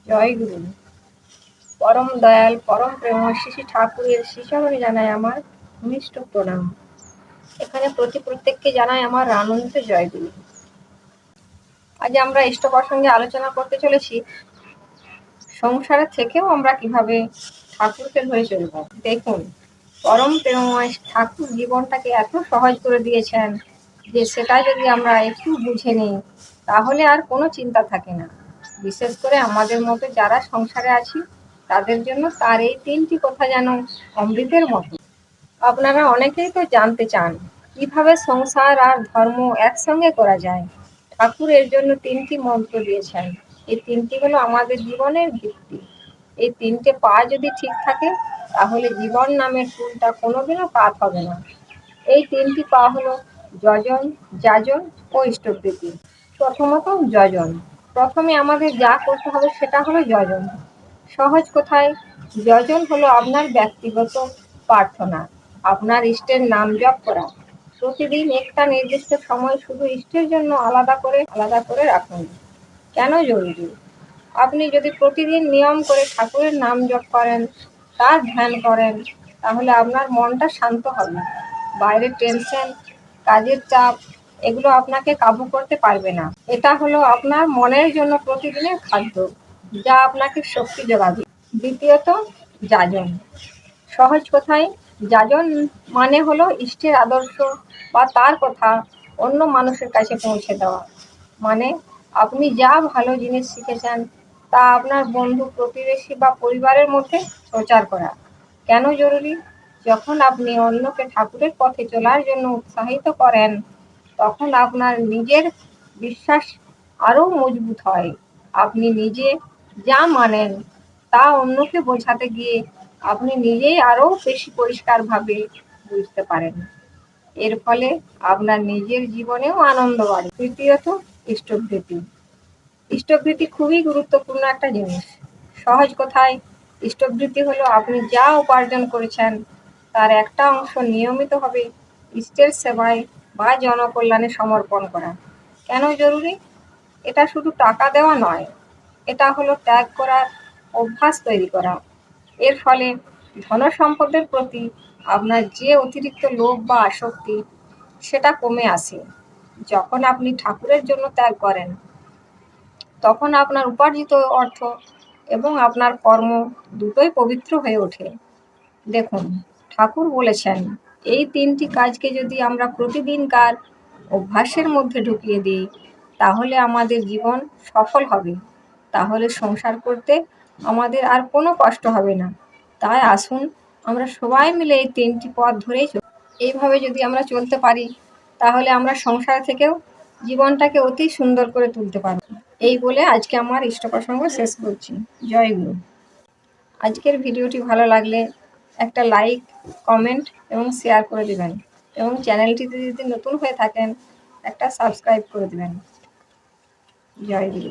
জয় গুরু। পরম দয়াল পরম প্রেমময় শ্রী ঠাকুরের শ্রীচরণে জানাই আমার ঘনিষ্ঠ প্রণাম। এখানে প্রত্যেককে জানাই আমার আনন্দিত জয় গুরু। আজ আমরা ইষ্ট প্রসঙ্গে আলোচনা করতে চলেছি সংসারে থেকেও আমরা কিভাবে ঠাকুরকে ধরে চলব। দেখুন, পরম প্রেমময় ঠাকুর জীবনটাকে এত সহজ করে দিয়েছেন যে সেটা যদি আমরা একটু বুঝে নিই তাহলে আর কোনো চিন্তা থাকে না। বিশেষ করে আমাদের মতো যারা সংসারে আছি তাদের জন্য তার এই 3টি কথা যেন অমৃতের মতো। আপনারা অনেকেই তো জানতে চান কিভাবে সংসার আর ধর্ম একসঙ্গে করা যায়। ঠাকুর এর জন্য 3টি মন্ত্র দিয়েছেন। এই 3টি হলো আমাদের জীবনের ভিত্তি। এই 3টে পা যদি ঠিক থাকে তাহলে জীবন নামের ফুলটা কোনোদিনও পাত হবে না। এই 3টি পা হলো যজন, যাজন ও ইষ্টবৃত্তি। প্রথমত যজন। প্রথমে আমাদের যা করতে হবে সেটা হলো যজন। সহজ কথায় যজন হলো আপনার ব্যক্তিগত প্রার্থনা, আপনার ইষ্টের নাম জপ করা। প্রতিদিন একটা নির্দিষ্ট সময় শুধু ইষ্টের জন্য আলাদা করে রাখুন। কেন জরুরি? আপনি যদি প্রতিদিন নিয়ম করে ঠাকুরের নাম জপ করেন, তার ধ্যান করেন, তাহলে আপনার মনটা শান্ত হবে। বাইরের টেনশন, কাজের চাপ এগুলো আপনাকে কাবু করতে পারবে না। এটা হলো আপনার মনের জন্য প্রতিদিনের খাদ্য, যা আপনাকে শক্তি যোগাবে। দ্বিতীয়ত যাজন। সহজ কথায় যাজন মানে হলো ইষ্টের আদর্শ বা তার কথা অন্য মানুষের কাছে পৌঁছে দেওয়া। মানে আপনি যা ভালো জিনিস শিখেছেন তা আপনার বন্ধু, প্রতিবেশী বা পরিবারের মধ্যে প্রচার করা। কেন জরুরি? যখন আপনি অন্যকে ঠাকুরের পথে চলার জন্য উৎসাহিত করেন তখন আপনার নিজের বিশ্বাস আরও মজবুত হয়। আপনি নিজে যা মানেন তা অন্যকে বোঝাতে গিয়ে আপনি নিজেই আরও বেশি পরিষ্কারভাবে বুঝতে পারেন। এর ফলে আপনার নিজের জীবনেও আনন্দ বাড়ে। তৃতীয়ত ইষ্টবৃত্তি। ইষ্টবৃত্তি খুবই গুরুত্বপূর্ণ একটা জিনিস। সহজ কথায় ইষ্টবৃত্তি হলো আপনি যা উপার্জন করেছেন তার একটা অংশ নিয়মিতভাবে ইষ্টের সেবায় বা জনকল্যাণে সমর্পণ করা। কেন জরুরি? এটা শুধু টাকা দেওয়া নয়, এটা হলো ত্যাগ করার অভ্যাস তৈরি করা। এর ফলে ধনসম্পদের প্রতি আপনার যে অতিরিক্ত লোভ বা আসক্তি সেটা কমে আসে। যখন আপনি ঠাকুরের জন্য ত্যাগ করেন তখন আপনার উপার্জিত অর্থ এবং আপনার কর্ম দুটোই পবিত্র হয়ে ওঠে। দেখুন, ঠাকুর বলেছেন এই 3টি কাজকে যদি আমরা প্রতিদিনকার অভ্যাসের মধ্যে ঢুকিয়ে দিই তাহলে আমাদের জীবন সফল হবে। তাহলে সংসার করতে আমাদের আর কোনো কষ্ট হবে না। তাই আসুন আমরা সবাই মিলে এই 3টি পথ ধরেই চলি। এইভাবে যদি আমরা চলতে পারি তাহলে আমরা সংসার থেকেও জীবনটাকে অতি সুন্দর করে তুলতে পারব। এই বলে আজকে আমার ইষ্ট প্রসঙ্গ শেষ করছি। জয় গুরু। আজকের ভিডিওটি ভালো লাগলে একটা লাইক, কমেন্ট এবং শেয়ার করে দেবেন এবং চ্যানেলটিতে যদি নতুন হয়ে থাকেন একটা সাবস্ক্রাইব করে দেবেন। জয় গুরু।